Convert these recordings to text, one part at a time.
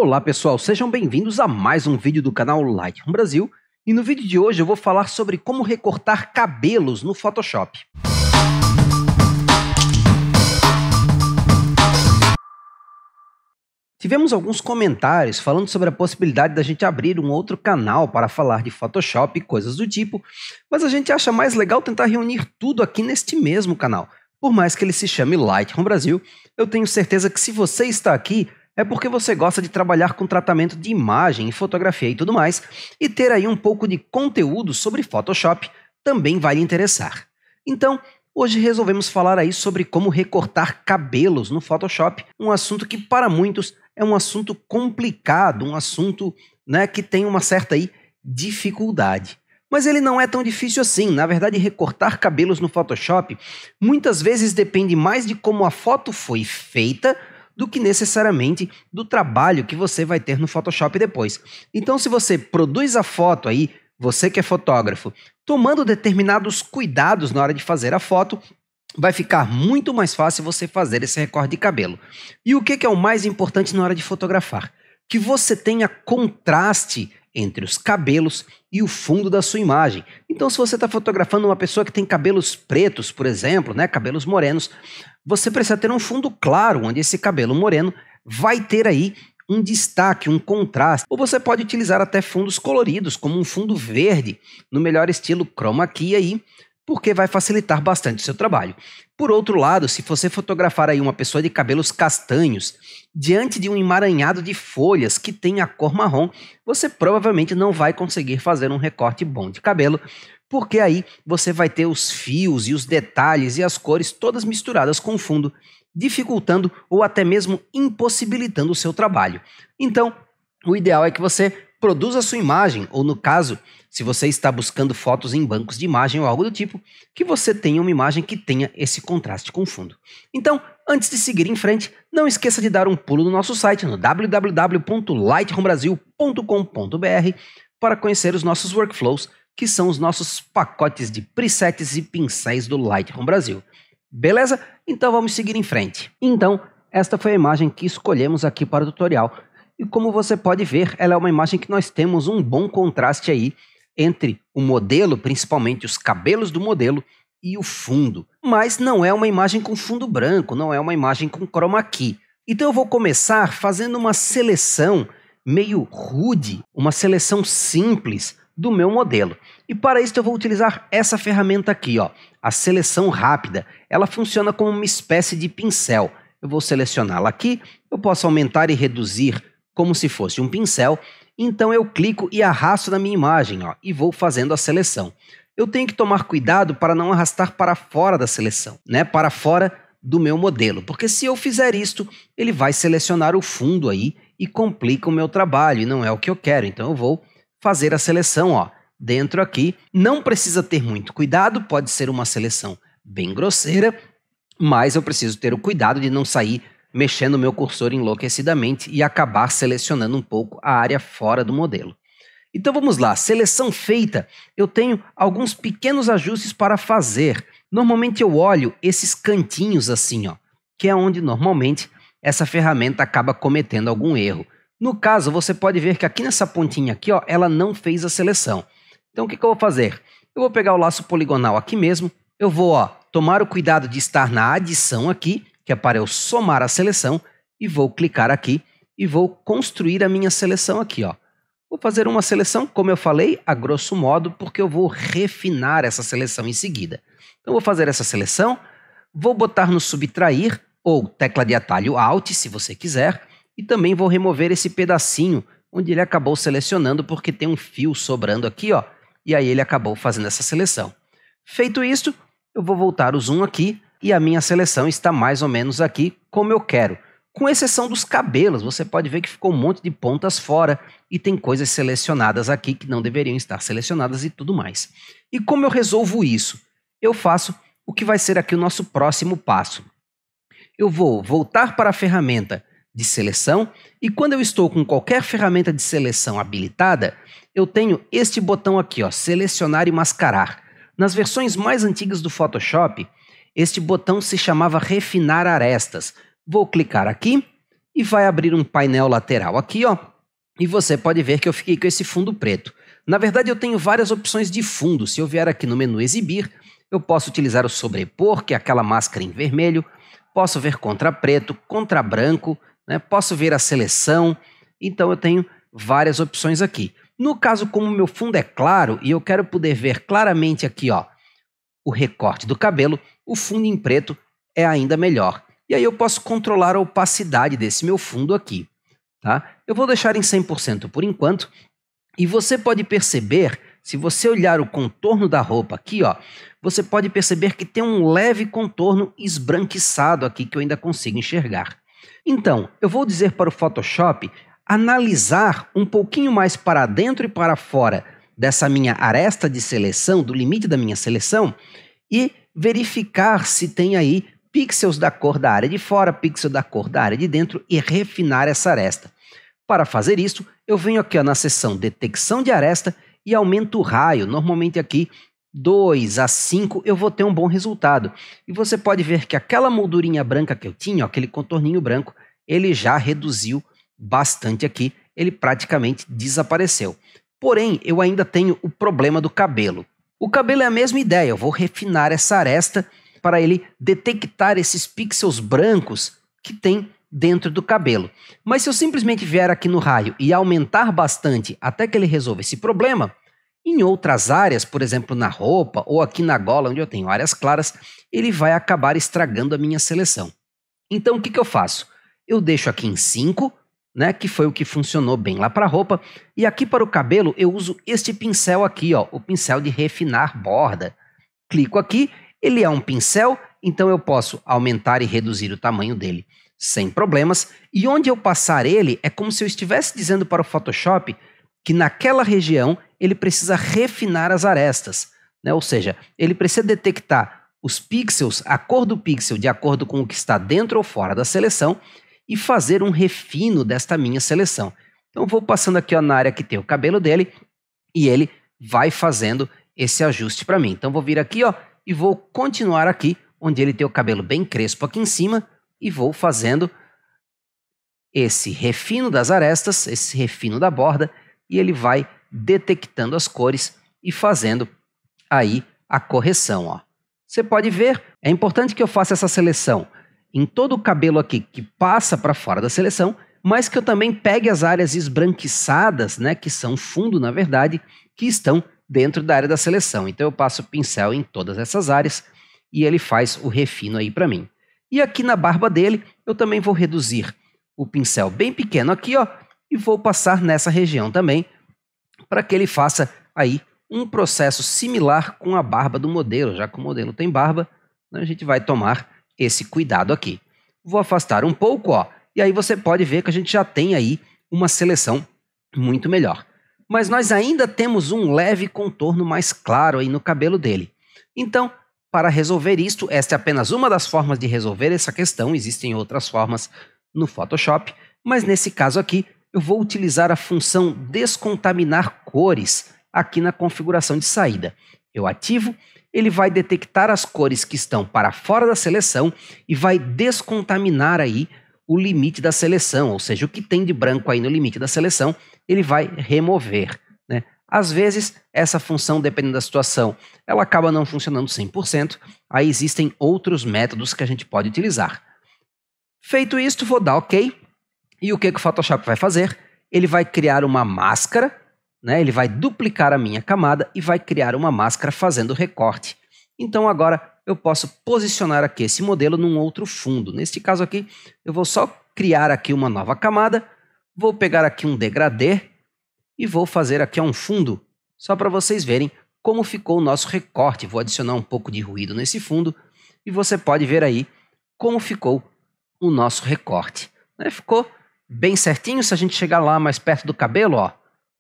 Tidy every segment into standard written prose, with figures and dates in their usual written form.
Olá pessoal, sejam bem-vindos a mais um vídeo do canal Lightroom Brasil, e no vídeo de hoje eu vou falar sobre como recortar cabelos no Photoshop. Tivemos alguns comentários falando sobre a possibilidade da gente abrir um outro canal para falar de Photoshop e coisas do tipo, mas a gente acha mais legal tentar reunir tudo aqui neste mesmo canal. Por mais que ele se chame Lightroom Brasil, eu tenho certeza que se você está aqui, é porque você gosta de trabalhar com tratamento de imagem e fotografia e tudo mais, e ter aí um pouco de conteúdo sobre Photoshop também vai lhe interessar. Então, hoje resolvemos falar aí sobre como recortar cabelos no Photoshop, um assunto que para muitos é um assunto complicado, um assunto, que tem uma certa aí dificuldade. Mas ele não é tão difícil assim. Na verdade, recortar cabelos no Photoshop muitas vezes depende mais de como a foto foi feita do que necessariamente do trabalho que você vai ter no Photoshop depois. Então, se você produz a foto aí, você que é fotógrafo, tomando determinados cuidados na hora de fazer a foto, vai ficar muito mais fácil você fazer esse recorte de cabelo. E o que é o mais importante na hora de fotografar? Que você tenha contraste entre os cabelos e o fundo da sua imagem. Então, se você está fotografando uma pessoa que tem cabelos pretos, por exemplo, cabelos morenos, você precisa ter um fundo claro, onde esse cabelo moreno vai ter aí um destaque, um contraste. Ou você pode utilizar até fundos coloridos, como um fundo verde, no melhor estilo chroma key aí, porque vai facilitar bastante o seu trabalho. Por outro lado, se você fotografar aí uma pessoa de cabelos castanhos, diante de um emaranhado de folhas que tem a cor marrom, você provavelmente não vai conseguir fazer um recorte bom de cabelo, porque aí você vai ter os fios e os detalhes e as cores todas misturadas com o fundo, dificultando ou até mesmo impossibilitando o seu trabalho. Então, o ideal é que você produza a sua imagem, ou no caso, se você está buscando fotos em bancos de imagem ou algo do tipo, que você tenha uma imagem que tenha esse contraste com o fundo. Então, antes de seguir em frente, não esqueça de dar um pulo no nosso site no www.lightroombrasil.com.br para conhecer os nossos workflows, que são os nossos pacotes de presets e pincéis do Lightroom Brasil. Beleza? Então vamos seguir em frente. Então, esta foi a imagem que escolhemos aqui para o tutorial. E como você pode ver, ela é uma imagem que nós temos um bom contraste aí entre o modelo, principalmente os cabelos do modelo, e o fundo. Mas não é uma imagem com fundo branco, não é uma imagem com chroma key. Então eu vou começar fazendo uma seleção meio rude, uma seleção simples do meu modelo. E para isso eu vou utilizar essa ferramenta aqui, a seleção rápida. Ela funciona como uma espécie de pincel. Eu vou selecioná-la aqui, eu posso aumentar e reduzir como se fosse um pincel, então eu clico e arrasto na minha imagem, e vou fazendo a seleção. Eu tenho que tomar cuidado para não arrastar para fora da seleção, para fora do meu modelo, porque se eu fizer isto, ele vai selecionar o fundo aí e complica o meu trabalho, e não é o que eu quero. Então eu vou fazer a seleção, dentro aqui. Não precisa ter muito cuidado, pode ser uma seleção bem grosseira, mas eu preciso ter o cuidado de não sair mexendo o meu cursor enlouquecidamente e acabar selecionando um pouco a área fora do modelo. Então vamos lá, seleção feita, eu tenho alguns pequenos ajustes para fazer. Normalmente eu olho esses cantinhos assim, que é onde normalmente essa ferramenta acaba cometendo algum erro. No caso, você pode ver que aqui nessa pontinha aqui, ela não fez a seleção. Então o que eu vou fazer? Eu vou pegar o laço poligonal aqui mesmo, eu vou tomar o cuidado de estar na adição aqui, que é para eu somar a seleção, e vou clicar aqui e vou construir a minha seleção aqui. Vou fazer uma seleção, como eu falei, a grosso modo, porque eu vou refinar essa seleção em seguida. Então vou fazer essa seleção, vou botar no subtrair, ou tecla de atalho Alt, se você quiser, e também vou remover esse pedacinho onde ele acabou selecionando, porque tem um fio sobrando aqui, e aí ele acabou fazendo essa seleção. Feito isto, eu vou voltar o zoom aqui, e a minha seleção está mais ou menos aqui como eu quero. Com exceção dos cabelos, você pode ver que ficou um monte de pontas fora e tem coisas selecionadas aqui que não deveriam estar selecionadas e tudo mais. E como eu resolvo isso? Eu faço o que vai ser aqui o nosso próximo passo. Eu vou voltar para a ferramenta de seleção e quando eu estou com qualquer ferramenta de seleção habilitada, eu tenho este botão aqui, selecionar e mascarar. Nas versões mais antigas do Photoshop, este botão se chamava refinar arestas. Vou clicar aqui e vai abrir um painel lateral aqui, ó, e você pode ver que eu fiquei com esse fundo preto. Na verdade, eu tenho várias opções de fundo. Se eu vier aqui no menu Exibir, eu posso utilizar o sobrepor, que é aquela máscara em vermelho, posso ver contra preto, contra branco, né? Posso ver a seleção, então eu tenho várias opções aqui. No caso, como o meu fundo é claro e eu quero poder ver claramente aqui, ó, o recorte do cabelo, o fundo em preto é ainda melhor. E aí eu posso controlar a opacidade desse meu fundo aqui. Tá? Eu vou deixar em 100% por enquanto, e você pode perceber, se você olhar o contorno da roupa aqui, ó, você pode perceber que tem um leve contorno esbranquiçado aqui que eu ainda consigo enxergar. Então, eu vou dizer para o Photoshop analisar um pouquinho mais para dentro e para fora dessa minha aresta de seleção, do limite da minha seleção, e verificar se tem aí pixels da cor da área de fora, pixel da cor da área de dentro e refinar essa aresta. Para fazer isso, eu venho aqui ó, na seção detecção de aresta e aumento o raio. Normalmente aqui 2 a 5 eu vou ter um bom resultado. E você pode ver que aquela moldurinha branca que eu tinha, ó, aquele contorninho branco, ele já reduziu bastante aqui, ele praticamente desapareceu. Porém, eu ainda tenho o problema do cabelo. O cabelo é a mesma ideia, eu vou refinar essa aresta para ele detectar esses pixels brancos que tem dentro do cabelo. Mas se eu simplesmente vier aqui no raio e aumentar bastante até que ele resolva esse problema, em outras áreas, por exemplo na roupa ou aqui na gola onde eu tenho áreas claras, ele vai acabar estragando a minha seleção. Então o que eu faço? Eu deixo aqui em 5, né, que foi o que funcionou bem lá para a roupa, e aqui para o cabelo eu uso este pincel aqui, ó, o pincel de refinar borda. Clico aqui. Ele é um pincel, então eu posso aumentar e reduzir o tamanho dele sem problemas. E onde eu passar ele, é como se eu estivesse dizendo para o Photoshop que naquela região ele precisa refinar as arestas, né? Ou seja, ele precisa detectar os pixels, a cor do pixel de acordo com o que está dentro ou fora da seleção e fazer um refino desta minha seleção. Então eu vou passando aqui ó, na área que tem o cabelo dele e ele vai fazendo esse ajuste para mim. Então vou vir aqui, ó, e vou continuar aqui, onde ele tem o cabelo bem crespo aqui em cima, e vou fazendo esse refino das arestas, esse refino da borda, e ele vai detectando as cores e fazendo aí a correção. Ó. Você pode ver, é importante que eu faça essa seleção em todo o cabelo aqui que passa para fora da seleção, mas que eu também pegue as áreas esbranquiçadas, né, que são fundo, na verdade, que estão dentro da área da seleção. Então eu passo o pincel em todas essas áreas e ele faz o refino aí para mim. E aqui na barba dele, eu também vou reduzir o pincel bem pequeno aqui, ó, e vou passar nessa região também, para que ele faça aí um processo similar com a barba do modelo. Já que o modelo tem barba, né, a gente vai tomar esse cuidado aqui. Vou afastar um pouco, ó, e aí você pode ver que a gente já tem aí uma seleção muito melhor. Mas nós ainda temos um leve contorno mais claro aí no cabelo dele. Então, para resolver isto, esta é apenas uma das formas de resolver essa questão, existem outras formas no Photoshop, mas nesse caso aqui eu vou utilizar a função descontaminar cores aqui na configuração de saída. Eu ativo, ele vai detectar as cores que estão para fora da seleção e vai descontaminar aí o limite da seleção, ou seja, o que tem de branco aí no limite da seleção, ele vai remover, né? Às vezes, essa função, dependendo da situação, ela acaba não funcionando 100%, aí existem outros métodos que a gente pode utilizar. Feito isto, vou dar OK, e o que o Photoshop vai fazer? Ele vai criar uma máscara, né? Ele vai duplicar a minha camada e vai criar uma máscara fazendo recorte. Então agora eu posso posicionar aqui esse modelo num outro fundo. Neste caso aqui, eu vou só criar aqui uma nova camada, vou pegar aqui um degradê e vou fazer aqui um fundo, só para vocês verem como ficou o nosso recorte. Vou adicionar um pouco de ruído nesse fundo e você pode ver aí como ficou o nosso recorte. Ficou bem certinho. Se a gente chegar lá mais perto do cabelo, ó,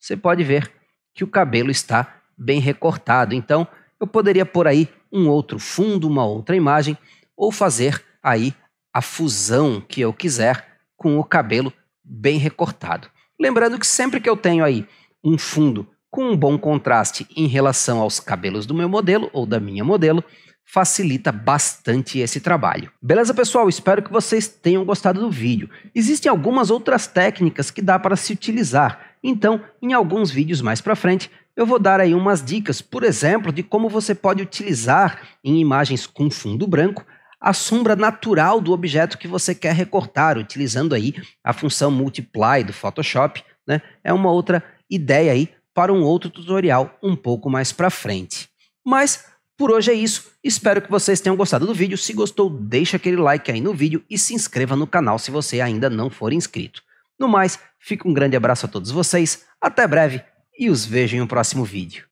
você pode ver que o cabelo está bem recortado. Então, eu poderia pôr aí um outro fundo, uma outra imagem, ou fazer aí a fusão que eu quiser com o cabelo bem recortado. Lembrando que sempre que eu tenho aí um fundo com um bom contraste em relação aos cabelos do meu modelo ou da minha modelo, facilita bastante esse trabalho. Beleza, pessoal? Espero que vocês tenham gostado do vídeo. Existem algumas outras técnicas que dá para se utilizar, então em alguns vídeos mais para frente eu vou dar aí umas dicas, por exemplo, de como você pode utilizar em imagens com fundo branco a sombra natural do objeto que você quer recortar, utilizando aí a função Multiply do Photoshop, né? É uma outra ideia aí para um outro tutorial um pouco mais para frente. Mas por hoje é isso, espero que vocês tenham gostado do vídeo. Se gostou, deixa aquele like aí no vídeo e se inscreva no canal se você ainda não for inscrito. No mais, fica um grande abraço a todos vocês, até breve e os vejo em um próximo vídeo.